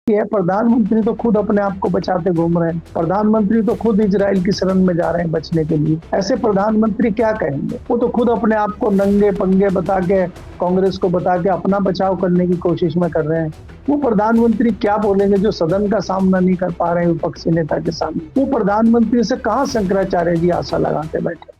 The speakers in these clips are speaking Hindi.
है, प्रधानमंत्री तो खुद अपने आप को बचाते घूम रहे हैं। प्रधानमंत्री तो खुद इजराइल की शरण में जा रहे हैं बचने के लिए। ऐसे प्रधानमंत्री क्या कहेंगे? वो तो खुद अपने आप को नंगे पंगे बता के, कांग्रेस को बता के अपना बचाव करने की कोशिश में कर रहे हैं। वो प्रधानमंत्री क्या बोलेंगे जो सदन का सामना नहीं कर पा रहे हैं विपक्षी नेता के सामने? वो प्रधानमंत्री से कहाँ शंकराचार्य जी आशा लगाते बैठे?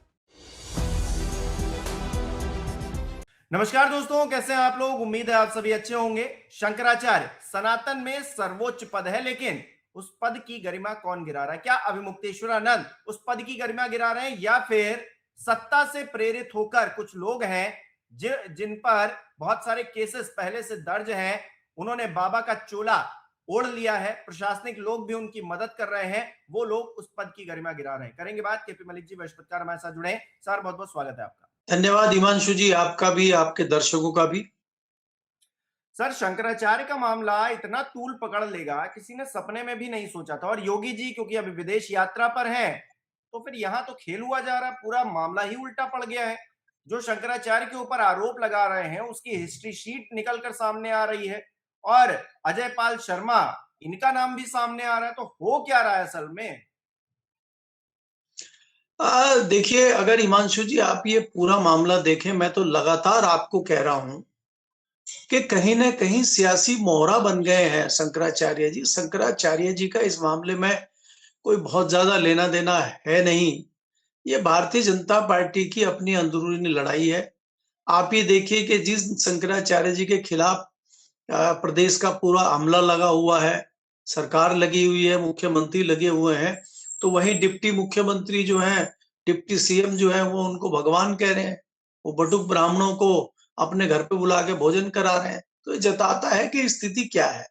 नमस्कार दोस्तों, कैसे हैं आप लोग। उम्मीद है आप सभी अच्छे होंगे। शंकराचार्य सनातन में सर्वोच्च पद है, लेकिन उस पद की गरिमा कौन गिरा रहा है? क्या अभिमुक्तेश्वरानंद उस पद की गरिमा गिरा रहे हैं, या फिर सत्ता से प्रेरित होकर कुछ लोग हैं जिन पर बहुत सारे केसेस पहले से दर्ज हैं, उन्होंने बाबा का चोला ओढ़ लिया है, प्रशासनिक लोग भी उनकी मदद कर रहे हैं, वो लोग उस पद की गरिमा गिरा रहे हैं। करेंगे बात। केपी मलिक जी बृहस्पतिवार हमारे साथ जुड़े। सर, बहुत बहुत स्वागत है आपका। धन्यवाद हिमांशु जी, आपका भी, आपके दर्शकों का भी। सर, शंकराचार्य का मामला इतना तूल पकड़ लेगा, किसी ने सपने में भी नहीं सोचा था। और योगी जी क्योंकि अभी विदेश यात्रा पर हैं, तो फिर यहां तो खेल हुआ जा रहा है, पूरा मामला ही उल्टा पड़ गया है। जो शंकराचार्य के ऊपर आरोप लगा रहे हैं उसकी हिस्ट्री शीट निकलकर सामने आ रही है, और अजय पाल शर्मा, इनका नाम भी सामने आ रहा है। तो हो क्या रहा है असल में? देखिए, अगर हिमांशु जी आप ये पूरा मामला देखें, मैं तो लगातार आपको कह रहा हूं कि कहीं न कहीं सियासी मोहरा बन गए हैं शंकराचार्य जी। शंकराचार्य जी का इस मामले में कोई बहुत ज्यादा लेना देना है नहीं। ये भारतीय जनता पार्टी की अपनी अंदरूनी लड़ाई है। आप ये देखिए कि जिस शंकराचार्य जी के खिलाफ प्रदेश का पूरा अमला लगा हुआ है, सरकार लगी हुई है, मुख्यमंत्री लगे हुए हैं, तो वहीं डिप्टी मुख्यमंत्री जो हैं, डिप्टी सीएम जो है, वो उनको भगवान कह रहे हैं। वो बटुक ब्राह्मणों को अपने घर पे बुला के भोजन करा रहे हैं। तो ये जताता है कि स्थिति क्या है।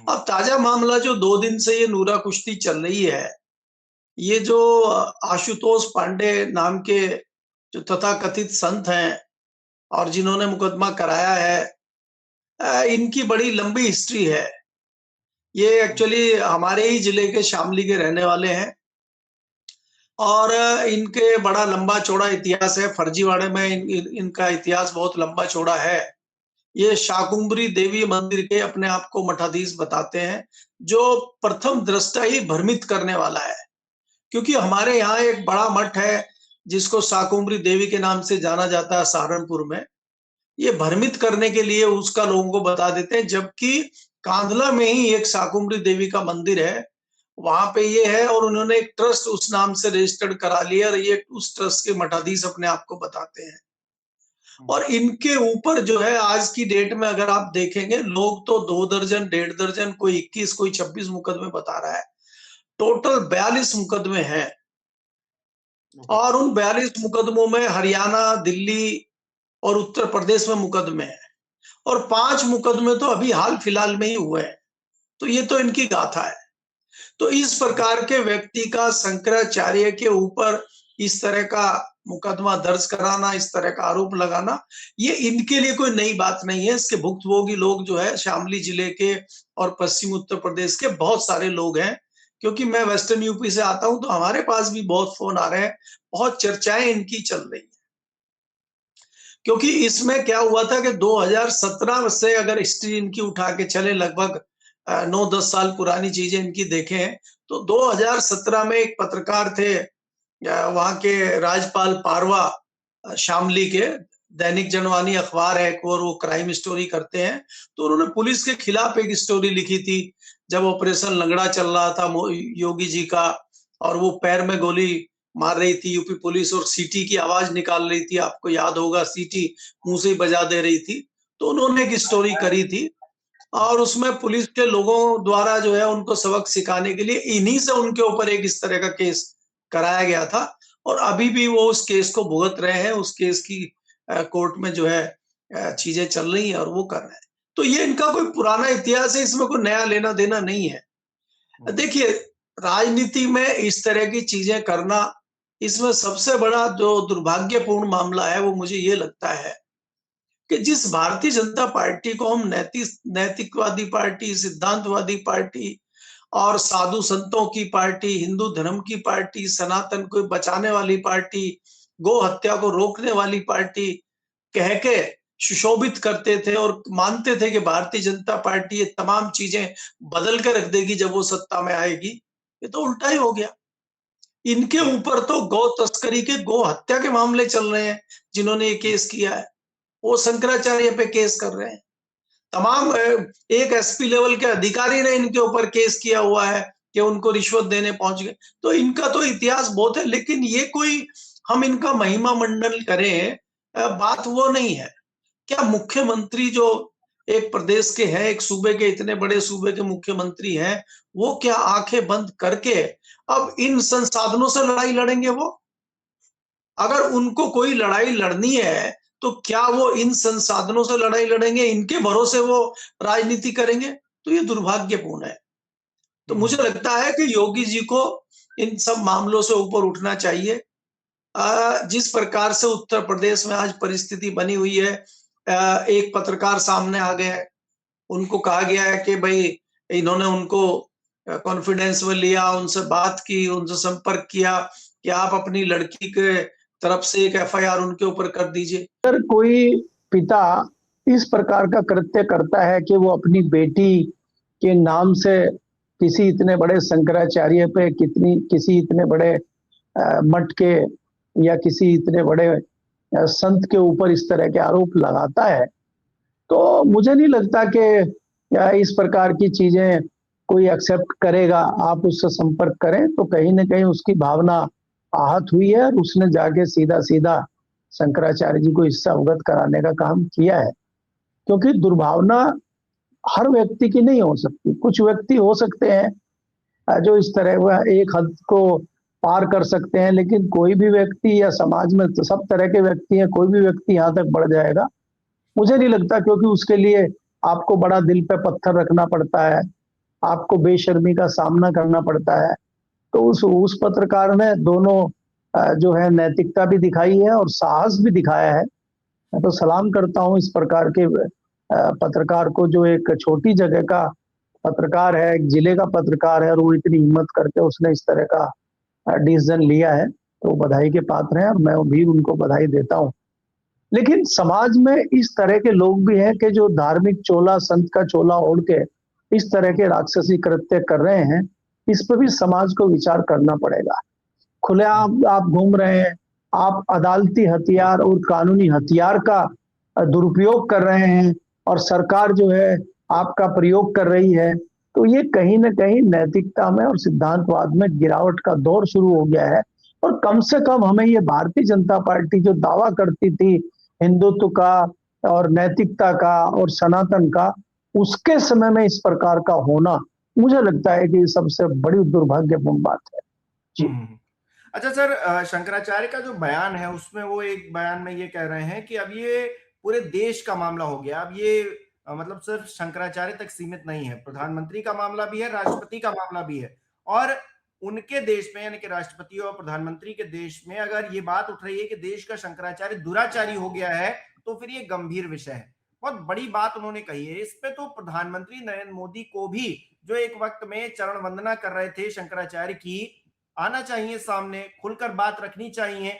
अब ताजा मामला जो 2 दिन से ये नूरा कुश्ती चल रही है, ये जो आशुतोष पांडे नाम के जो तथाकथित संत हैं और जिन्होंने मुकदमा कराया है, इनकी बड़ी लंबी हिस्ट्री है। ये एक्चुअली हमारे ही जिले के शामली के रहने वाले हैं और इनके बड़ा लंबा चौड़ा इतिहास है। फर्जीवाड़े में इनका इतिहास बहुत लंबा चौड़ा है। ये शाकुंभरी देवी मंदिर के अपने आप को मठाधीश बताते हैं, जो प्रथम दृष्टा ही भ्रमित करने वाला है। क्योंकि हमारे यहाँ एक बड़ा मठ है जिसको शाकुंभरी देवी के नाम से जाना जाता है सहारनपुर में। ये भ्रमित करने के लिए उसका लोगों को बता देते हैं, जबकि कांधला में ही एक शाकुंभरी देवी का मंदिर है, वहां पे ये है और उन्होंने एक ट्रस्ट उस नाम से रजिस्टर्ड करा लिया और ये उस ट्रस्ट के मठाधीश अपने आप को बताते हैं। और इनके ऊपर जो है आज की डेट में अगर आप देखेंगे, लोग तो 2 दर्जन, 1.5 दर्जन, कोई 21, कोई 26 मुकदमे बता रहा है। टोटल 42 मुकदमे हैं और उन 42 मुकदमों में हरियाणा, दिल्ली और उत्तर प्रदेश में मुकदमे हैं और 5 मुकदमे तो अभी हाल फिलहाल में ही हुए हैं। तो ये तो इनकी गाथा है। तो इस प्रकार के व्यक्ति का शंकराचार्य के ऊपर इस तरह का मुकदमा दर्ज कराना, इस तरह का आरोप लगाना, ये इनके लिए कोई नई बात नहीं है। इसके भुक्तभोगी लोग जो है शामली जिले के और पश्चिम उत्तर प्रदेश के बहुत सारे लोग हैं। क्योंकि मैं वेस्टर्न यूपी से आता हूं तो हमारे पास भी बहुत फोन आ रहे हैं, बहुत चर्चाएं इनकी चल रही है। क्योंकि इसमें क्या हुआ था कि 2017 से अगर हिस्ट्री इनकी उठा के चले, लगभग 9-10 साल पुरानी चीजें इनकी देखें, तो 2017 में एक पत्रकार थे, वहां के राजपाल पारवा, शामली के, दैनिक जनवानी अखबार है और वो क्राइम स्टोरी करते हैं। तो उन्होंने पुलिस के खिलाफ एक स्टोरी लिखी थी जब ऑपरेशन लंगड़ा चल रहा था योगी जी का, और वो पैर में गोली मार रही थी यूपी पुलिस और सीटी की आवाज निकाल रही थी। आपको याद होगा, सीटी मुंह से ही बजा दे रही थी। तो उन्होंने एक स्टोरी करी थी और उसमें पुलिस के लोगों द्वारा जो है उनको सबक सिखाने के लिए इन्हीं से उनके ऊपर एक इस तरह का केस कराया गया था और अभी भी वो उस केस को भुगत रहे हैं। उस केस की कोर्ट में जो है चीजें चल रही हैं और वो कर रहे हैं। तो ये इनका कोई पुराना इतिहास है, इसमें कोई नया लेना देना नहीं है। देखिए, राजनीति में इस तरह की चीजें करना, इसमें सबसे बड़ा जो दुर्भाग्यपूर्ण मामला है वो मुझे ये लगता है कि जिस भारतीय जनता पार्टी को हम नैतिकवादी पार्टी, सिद्धांतवादी पार्टी और साधु संतों की पार्टी, हिंदू धर्म की पार्टी, सनातन को बचाने वाली पार्टी, गो हत्या को रोकने वाली पार्टी कह के सुशोभित करते थे और मानते थे कि भारतीय जनता पार्टी ये तमाम चीजें बदल के रख देगी जब वो सत्ता में आएगी। ये तो उल्टा ही हो गया। इनके ऊपर तो गौ तस्करी के, गौ हत्या के मामले चल रहे हैं। जिन्होंने ये केस किया है वो शंकराचार्य पे केस कर रहे हैं। तमाम एक एसपी लेवल के अधिकारी ने इनके ऊपर केस किया हुआ है कि उनको रिश्वत देने पहुंच गए। तो इनका तो इतिहास बहुत है, लेकिन ये कोई हम इनका महिमा मंडन करें, बात वो नहीं है। क्या मुख्यमंत्री जो एक प्रदेश के हैं, एक सूबे के, इतने बड़े सूबे के मुख्यमंत्री हैं, वो क्या आंखें बंद करके अब इन संसाधनों से लड़ाई लड़ेंगे? वो अगर उनको कोई लड़ाई लड़नी है तो क्या वो इन संसाधनों से लड़ाई लड़ेंगे? इनके भरोसे वो राजनीति करेंगे? तो ये दुर्भाग्यपूर्ण है। तो मुझे लगता है कि योगी जी को इन सब मामलों से ऊपर उठना चाहिए। जिस प्रकार से उत्तर प्रदेश में आज परिस्थिति बनी हुई है, एक पत्रकार सामने आ गए, उनको कहा गया है कि भाई इन्होंने उनको कॉन्फिडेंस में लिया, उनसे बात की, उनसे संपर्क किया कि आप अपनी लड़की के तरफ से एक एफआईआर उनके ऊपर कर दीजिए। अगर कोई पिता इस प्रकार का कृत्य करता है कि वो अपनी बेटी के नाम से किसी इतने बड़े शंकराचार्य पे किसी इतने बड़े मठ के या किसी इतने बड़े संत के ऊपर इस तरह के आरोप लगाता है, तो मुझे नहीं लगता कि इस प्रकार की चीजें कोई एक्सेप्ट करेगा। आप उससे संपर्क करें तो कहीं ना कहीं उसकी भावना आहत हुई है और उसने जाके सीधा सीधा शंकराचार्य जी को इससे अवगत कराने का काम किया है। क्योंकि दुर्भावना हर व्यक्ति की नहीं हो सकती। कुछ व्यक्ति हो सकते हैं जो इस तरह वह एक हद को पार कर सकते हैं, लेकिन कोई भी व्यक्ति या समाज में तो सब तरह के व्यक्ति हैं, कोई भी व्यक्ति यहाँ तक बढ़ जाएगा मुझे नहीं लगता, क्योंकि उसके लिए आपको बड़ा दिल पे पत्थर रखना पड़ता है, आपको बेशर्मी का सामना करना पड़ता है। तो उस पत्रकार ने दोनों जो है नैतिकता भी दिखाई है और साहस भी दिखाया है। मैं तो सलाम करता हूँ इस प्रकार के पत्रकार को, जो एक छोटी जगह का पत्रकार है, एक जिले का पत्रकार है, और वो इतनी हिम्मत करके उसने इस तरह का डिसीजन लिया है। तो बधाई के पात्र हैं और मैं भी उनको बधाई देता हूँ। लेकिन समाज में इस तरह के लोग भी हैं कि जो धार्मिक चोला, संत का चोला ओढ़ के इस तरह के राक्षसी कृत्य कर रहे हैं। इस पर भी समाज को विचार करना पड़ेगा। खुलेआम आप घूम रहे हैं, आप अदालती हथियार और कानूनी हथियार का दुरुपयोग कर रहे हैं और सरकार जो है आपका प्रयोग कर रही है, तो ये कहीं ना कहीं नैतिकता में और सिद्धांतवाद में गिरावट का दौर शुरू हो गया है। और कम से कम हमें ये भारतीय जनता पार्टी जो दावा करती थी हिंदुत्व का और नैतिकता का और सनातन का, उसके समय में इस प्रकार का होना मुझे लगता है कि सबसे बड़ी दुर्भाग्यपूर्ण बात है जी। अच्छा सर, शंकराचार्य का जो बयान है उसमें वो एक बयान में ये कह रहे हैं कि अब ये पूरे देश का मामला हो गया। अब ये मतलब सिर्फ शंकराचार्य तक सीमित नहीं है, प्रधानमंत्री का मामला भी है, राष्ट्रपति का मामला भी है। और उनके देश में यानी कि राष्ट्रपति और प्रधानमंत्री के देश में अगर ये बात उठ रही है कि देश का शंकराचार्य दुराचारी हो गया है, तो फिर ये गंभीर विषय है। बहुत बड़ी बात उन्होंने कही है। इस पे तो प्रधानमंत्री नरेंद्र मोदी को भी, जो एक वक्त में चरण वंदना कर रहे थे शंकराचार्य की, आना चाहिए सामने, खुलकर बात रखनी चाहिए।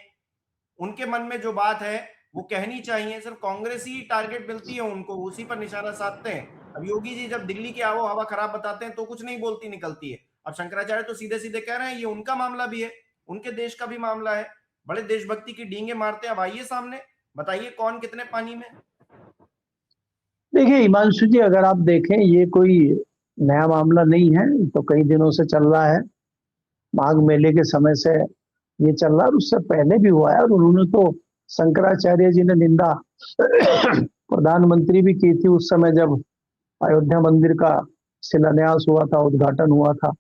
उनके मन में जो बात है वो कहनी चाहिए। सिर्फ कांग्रेस ही टारगेट मिलती है उनको, उसी पर निशाना साधते हैं। अब योगी जी जब दिल्ली की आबो हवा खराब बताते हैं तो कुछ नहीं बोलती निकलती है। अब शंकराचार्य तो सीधे सीधे कह रहे हैं ये उनका मामला भी है, उनके देश का भी मामला है। बड़े देशभक्ति की डींगे मारते हैं। अब आइए सामने, बताइए कौन कितने पानी में। देखिए हिमांशु जी, अगर आप देखें ये कोई नया मामला नहीं है, तो कई दिनों से चल रहा है। माघ मेले के समय से ये चल रहा है, उससे पहले भी हुआ है। और उन्होंने तो शंकराचार्य जी ने निंदा प्रधानमंत्री भी की थी उस समय जब अयोध्या मंदिर का शिलान्यास हुआ था, उद्घाटन हुआ था।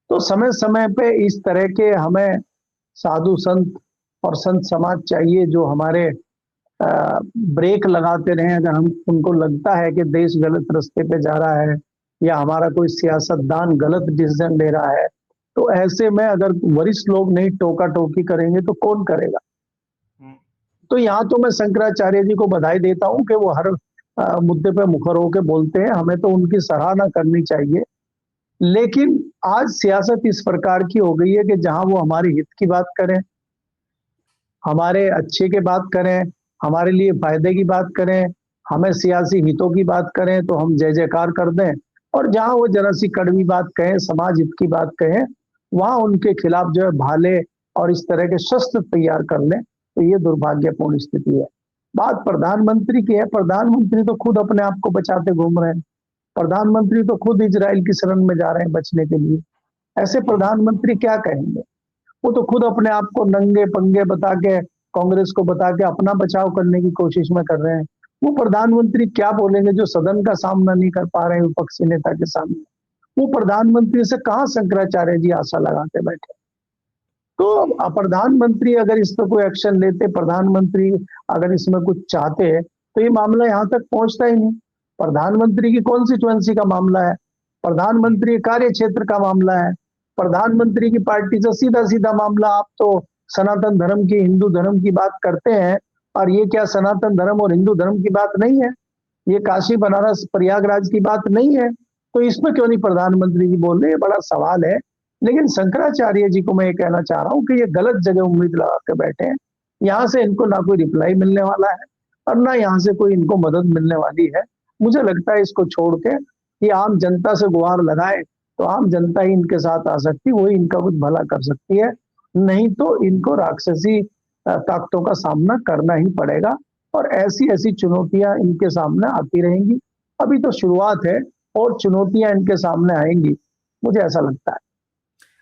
तो समय समय पे इस तरह के हमें साधु संत और संत समाज चाहिए जो हमारे ब्रेक लगाते रहे। अगर हम उनको लगता है कि देश गलत रास्ते पे जा रहा है या हमारा कोई सियासतदान गलत डिसीजन ले रहा है, तो ऐसे में अगर वरिष्ठ लोग नहीं टोका टोकी करेंगे तो कौन करेगा। तो यहाँ तो मैं शंकराचार्य जी को बधाई देता हूँ कि वो हर मुद्दे पे मुखर होकर बोलते हैं, हमें तो उनकी सराहना करनी चाहिए। लेकिन आज सियासत इस प्रकार की हो गई है कि जहां वो हमारे हित की बात करें, हमारे अच्छे के बात करें, हमारे लिए फायदे की बात करें, हमें सियासी हितों की बात करें तो हम जय जयकार कर दें, और जहां वो जरा सी कड़वी बात कहें, समाज हित की बात कहें, वहां उनके खिलाफ जो है भाले और इस तरह के शस्त्र तैयार कर लें, तो ये दुर्भाग्यपूर्ण स्थिति है। बात प्रधानमंत्री की है, प्रधानमंत्री तो खुद अपने आप को बचाते घूम रहे हैं। प्रधानमंत्री तो खुद इजराइल की शरण में जा रहे हैं बचने के लिए। ऐसे प्रधानमंत्री क्या कहेंगे? वो तो खुद अपने आप को नंगे पंगे बता के, कांग्रेस को बता के अपना बचाव करने की कोशिश में कर रहे हैं। वो प्रधानमंत्री क्या बोलेंगे जो सदन का सामना नहीं कर पा रहे हैं विपक्षी नेता के सामने? वो प्रधानमंत्री से कहां शंकराचार्य जी आशा लगाते बैठे? तो प्रधानमंत्री अगर इस पर कोई एक्शन लेते, प्रधानमंत्री अगर इसमें कुछ चाहते, तो ये मामला यहां तक पहुंचता ही नहीं। प्रधानमंत्री की कॉन्स्टिट्यूएंसी का मामला है, प्रधानमंत्री कार्य क्षेत्र का मामला है, प्रधानमंत्री की पार्टी से सीधा सीधा मामला। आप तो सनातन धर्म की, हिंदू धर्म की बात करते हैं, और ये क्या सनातन धर्म और हिंदू धर्म की बात नहीं है? ये काशी बनारस प्रयागराज की बात नहीं है? तो इसमें क्यों नहीं प्रधानमंत्री जी बोल रहे? ये बड़ा सवाल है। लेकिन शंकराचार्य जी को मैं ये कहना चाह रहा हूँ कि ये गलत जगह उम्मीद लगा के बैठे हैं। यहाँ से इनको ना कोई रिप्लाई मिलने वाला है और ना यहाँ से कोई इनको मदद मिलने वाली है। मुझे लगता है इसको छोड़ के कि आम जनता से गुहार लगाए, तो आम जनता ही इनके साथ आ सकती, वही इनका कुछ भला कर सकती है। नहीं तो इनको राक्षसी ताकतों का सामना करना ही पड़ेगा, और ऐसी ऐसी चुनौतियां इनके सामने आती रहेंगी। अभी तो शुरुआत है और चुनौतियां इनके सामने आएंगी, मुझे ऐसा लगता है।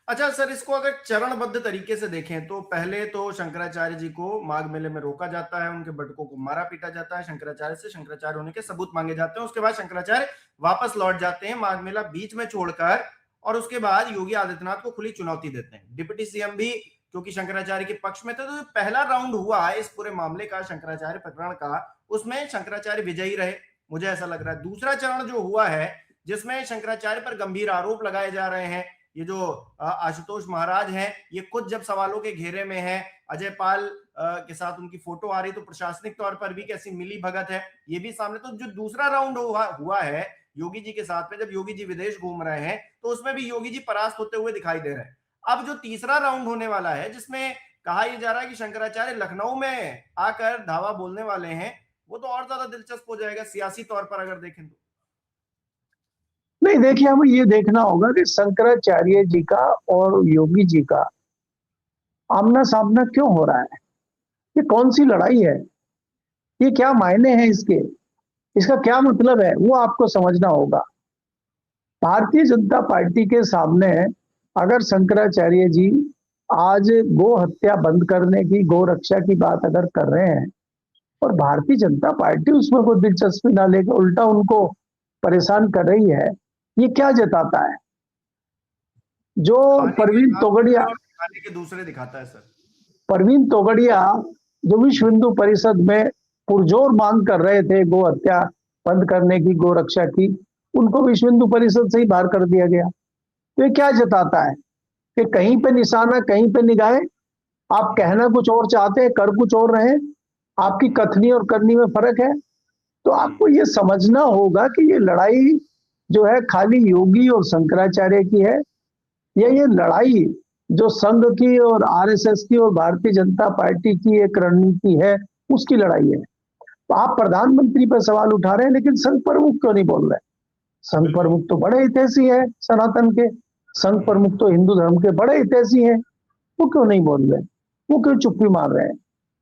अच्छा सर, इसको अगर चरणबद्ध तरीके से देखें तो पहले तो शंकराचार्य जी को माघ मेले में रोका जाता है, उनके बटुकों को मारा पीटा जाता है, शंकराचार्य से शंकराचार्य होने के सबूत मांगे जाते हैं। उसके बाद शंकराचार्य वापस लौट जाते हैं, माघ मेला बीच में छोड़कर, और उसके बाद योगी आदित्यनाथ को खुली चुनौती देते हैं। डिप्टी सीएम भी क्योंकि शंकराचार्य के पक्ष में थे, तो पहला राउंड हुआ है इस पूरे मामले का, शंकराचार्य प्रकरण का, उसमें शंकराचार्य विजयी रहे, मुझे ऐसा लग रहा है। दूसरा चरण जो हुआ है जिसमें शंकराचार्य पर गंभीर आरोप लगाए जा रहे हैं, ये जो आशुतोष महाराज हैं, ये खुद जब सवालों के घेरे में हैं, अजय पाल के साथ उनकी फोटो आ रही, तो प्रशासनिक तौर पर भी कैसी मिली भगत है, ये भी सामने। तो जो दूसरा राउंड हुआ है योगी जी के साथ में, जब योगी जी विदेश घूम रहे हैं, तो उसमें भी योगी जी परास्त होते हुए दिखाई दे रहे हैं। अब जो तीसरा राउंड होने वाला है, जिसमें कहा यह जा रहा है कि शंकराचार्य लखनऊ में आकर धावा बोलने वाले हैं, वो तो और ज्यादा दिलचस्प हो जाएगा सियासी तौर पर अगर देखें तो। नहीं, देखिए, हमें ये देखना होगा कि शंकराचार्य जी का और योगी जी का आमना सामना क्यों हो रहा है, ये कौन सी लड़ाई है, ये क्या मायने हैं इसके, इसका क्या मतलब है, वो आपको समझना होगा। भारतीय जनता पार्टी के सामने अगर शंकराचार्य जी आज गो हत्या बंद करने की, गो रक्षा की बात अगर कर रहे हैं, और भारतीय जनता पार्टी उसमें कोई दिलचस्पी ना लेकर उल्टा उनको परेशान कर रही है, ये क्या जताता है? जो परवीन तोगड़िया के दूसरे दिखाता है सर। परवीन तोगड़िया जो विश्व हिंदू परिषद में पुरजोर मांग कर रहे थे गो हत्या बंद करने की, गो रक्षा की, उनको विश्व हिंदू परिषद से ही बाहर कर दिया गया। तो ये क्या जताता है कि कहीं पे निशाना कहीं पे निगाहें, आप कहना कुछ और चाहते हैं, कर कुछ और रहे, आपकी कथनी और करनी में फर्क है। तो आपको ये समझना होगा कि ये लड़ाई जो है खाली योगी और शंकराचार्य की है, या ये लड़ाई जो संघ की और आरएसएस की और भारतीय जनता पार्टी की एक रणनीति है, उसकी लड़ाई है। तो आप प्रधानमंत्री पर सवाल उठा रहे हैं, लेकिन संघ प्रमुख क्यों नहीं बोल रहे? संघ प्रमुख तो बड़े हितैषी है सनातन के, संघ प्रमुख तो हिंदू धर्म के बड़े हितैषी हैं, वो क्यों नहीं बोल रहे? वो क्यों चुप्पी मार रहे हैं?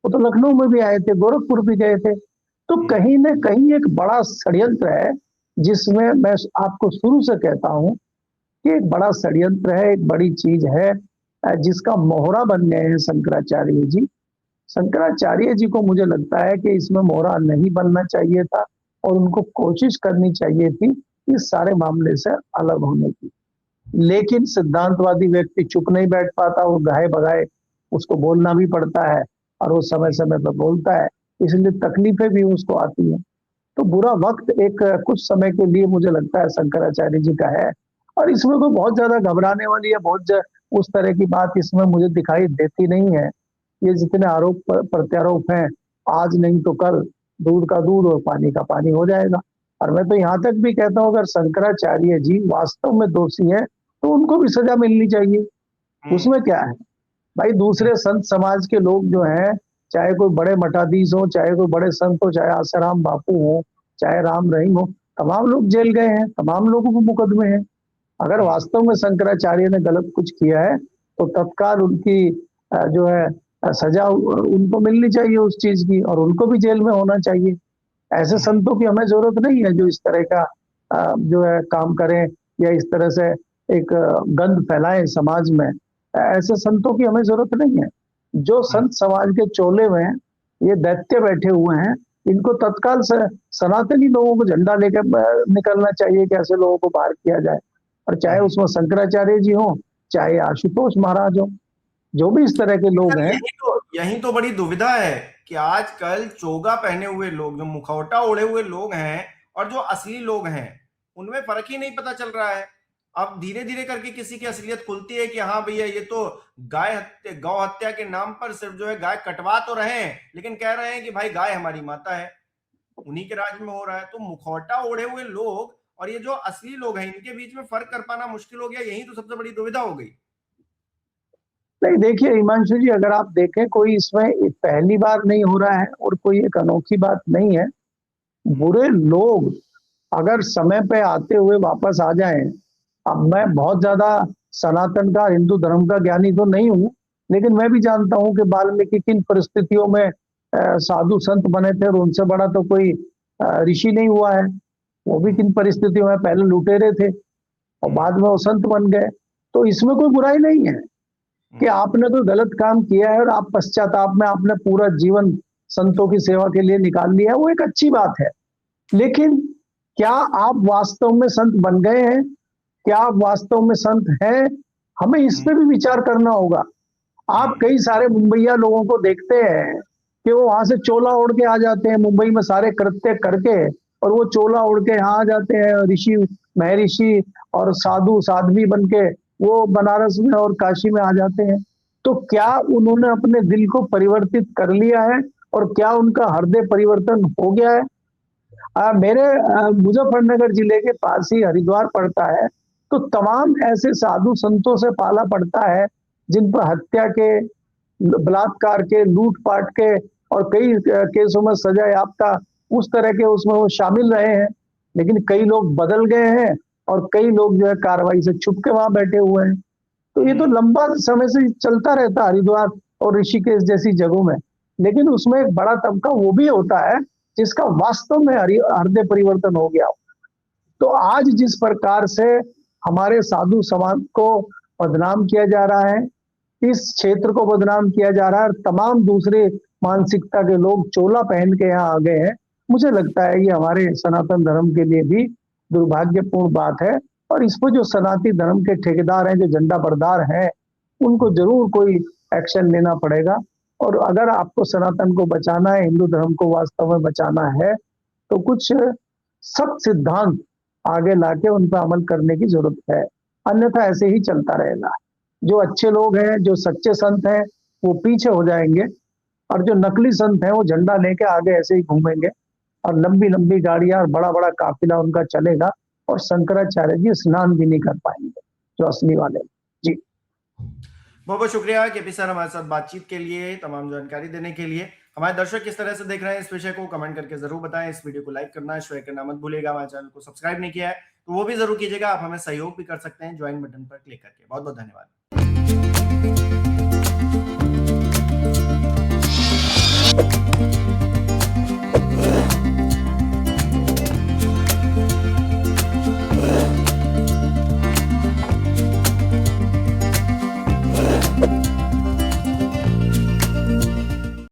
वो तो लखनऊ में भी आए थे, गोरखपुर भी गए थे। तो कहीं ना कहीं एक बड़ा षड्यंत्र है, जिसमें मैं आपको शुरू से कहता हूं कि एक बड़ा षड्यंत्र है, एक बड़ी चीज है, जिसका मोहरा बन गए हैं शंकराचार्य जी। शंकराचार्य जी को मुझे लगता है कि इसमें मोहरा नहीं बनना चाहिए था, और उनको कोशिश करनी चाहिए थी इस सारे मामले से अलग होने की। लेकिन सिद्धांतवादी व्यक्ति चुप नहीं बैठ पाता, वो गाहे बगाए उसको बोलना भी पड़ता है, और वो समय समय पर बोलता है, इसलिए तकलीफें भी उसको आती हैं। तो बुरा वक्त एक कुछ समय के लिए मुझे लगता है शंकराचार्य जी का है, और इसमें कोई बहुत ज्यादा घबराने वाली या बहुत उस तरह की बात इसमें मुझे दिखाई देती नहीं है। ये जितने आरोप प्रत्यारोप हैं, आज नहीं तो कल दूध का दूध और पानी का पानी हो जाएगा। और मैं तो यहाँ तक भी कहता हूँ, अगर शंकराचार्य जी वास्तव में दोषी है तो उनको भी सजा मिलनी चाहिए। उसमें क्या है भाई, दूसरे संत समाज के लोग जो हैं चाहे कोई बड़े मठाधीश हो, चाहे कोई बड़े संत हो, चाहे आसाराम बापू हो, चाहे राम रहीम हो, तमाम लोग जेल गए हैं, तमाम लोगों को मुकदमे हैं। अगर वास्तव में शंकराचार्य ने गलत कुछ किया है तो तत्काल उनकी जो है सजा उनको मिलनी चाहिए उस चीज की, और उनको भी जेल में होना चाहिए। ऐसे संतों की हमें जरूरत नहीं है जो इस तरह का जो है काम करें या इस तरह से एक गंध फैलाएं समाज में। ऐसे संतों की हमें जरूरत नहीं है। जो संत समाज के चोले में ये दैत्य बैठे हुए हैं, इनको तत्काल सनातनी लोगों को झंडा लेकर निकलना चाहिए कि ऐसे लोगों को बाहर किया जाए। और चाहे उसमें शंकराचार्य जी हो, चाहे आशुतोष महाराज हो, जो भी इस तरह के लोग हैं। यही तो बड़ी दुविधा है कि आजकल चोगा पहने हुए लोग, जो मुखौटा ओढ़े हुए लोग हैं, और जो असली लोग हैं, उनमें फर्क ही नहीं पता चल रहा है। अब धीरे धीरे करके किसी की असलियत खुलती है कि हाँ भैया ये तो गौ हत्या के नाम पर सिर्फ जो है गाय कटवा तो रहे हैं, लेकिन कह रहे हैं कि भाई गाय हमारी माता है। उन्हीं के राज में हो रहा है। तो मुखौटा ओढ़े हुए लोग और ये जो असली लोग हैं, इनके बीच में फर्क कर पाना मुश्किल हो गया। यही तो सबसे बड़ी दुविधा हो गई। नहीं, देखिए हिमांशु जी, अगर आप देखें, कोई इसमें पहली बार नहीं हो रहा है और कोई एक अनोखी बात नहीं है। बुरे लोग अगर समय पे आते हुए वापस आ जाएं, अब मैं बहुत ज्यादा सनातन का, हिंदू धर्म का ज्ञानी तो नहीं हूं, लेकिन मैं भी जानता हूं कि वाल्मीकि किन परिस्थितियों में साधु संत बने थे, और उनसे बड़ा तो कोई ऋषि नहीं हुआ है। वो भी किन परिस्थितियों में पहले लुटेरे थे और बाद में वो संत बन गए। तो इसमें कोई बुराई नहीं है कि आपने कोई गलत काम किया है और आप पश्चाताप में आपने पूरा जीवन संतों की सेवा के लिए निकाल लिया है, वो एक अच्छी बात है। लेकिन क्या आप वास्तव में संत बन गए हैं? क्या आप वास्तव में संत हैं? हमें इस पे भी विचार करना होगा। आप कई सारे मुंबईया लोगों को देखते हैं कि वो वहां से चोला ओढ़ के आ जाते हैं, मुंबई में सारे कृत्य करके, और वो चोला ओढ़ के यहाँ आ जाते हैं, ऋषि महर्षि और साधु साध्वी बन के वो बनारस में और काशी में आ जाते हैं। तो क्या उन्होंने अपने दिल को परिवर्तित कर लिया है, और क्या उनका हृदय परिवर्तन हो गया है? मेरे मुजफ्फरनगर जिले के पास ही हरिद्वार पड़ता है, तो तमाम ऐसे साधु संतों से पाला पड़ता है जिन पर हत्या के, बलात्कार के, लूटपाट के और कई केसों में सजा याफ्ता उस तरह के उसमें वो शामिल रहे हैं। लेकिन कई लोग बदल गए हैं और कई लोग जो है कार्रवाई से छुप के वहां बैठे हुए हैं। तो ये तो लंबा समय से चलता रहता हरिद्वार और ऋषिकेश जैसी जगहों में। लेकिन उसमें एक बड़ा तबका वो भी होता है जिसका वास्तव में हृदय परिवर्तन हो गया। तो आज जिस प्रकार से हमारे साधु समाज को बदनाम किया जा रहा है, इस क्षेत्र को बदनाम किया जा रहा है, और तमाम दूसरे मानसिकता के लोग चोला पहन के यहाँ आ गए हैं, मुझे लगता है ये हमारे सनातन धर्म के लिए भी दुर्भाग्यपूर्ण बात है। और इस पर जो सनातन धर्म के ठेकेदार हैं, जो झंडा बरदार हैं, उनको जरूर कोई एक्शन लेना पड़ेगा। और अगर आपको सनातन को बचाना है, हिंदू धर्म को वास्तव में बचाना है, तो कुछ सख्त सिद्धांत आगे लाके उन पर अमल करने की जरूरत है। अन्यथा ऐसे ही चलता रहेगा। जो अच्छे लोग हैं, जो सच्चे संत हैं, वो पीछे हो जाएंगे, और जो नकली संत हैं वो झंडा लेके आगे ऐसे ही घूमेंगे, और लंबी लंबी गाड़ियां और बड़ा बड़ा काफिला उनका चलेगा, और शंकराचार्य जी स्नान भी नहीं कर पाएंगे जो असली वाले। जी, बहुत बहुत शुक्रिया केपी सर हमारे साथ बातचीत के लिए, तमाम जानकारी देने के लिए। हमारे दर्शक किस तरह से देख रहे हैं इस विषय को कमेंट करके जरूर बताएं। इस वीडियो को लाइक करना, शेयर करना मत भूलिएगा। हमारे चैनल को सब्सक्राइब नहीं किया है तो वो भी जरूर कीजिएगा। आप हमें सहयोग भी कर सकते हैं ज्वाइन बटन पर क्लिक करके। बहुत बहुत धन्यवाद।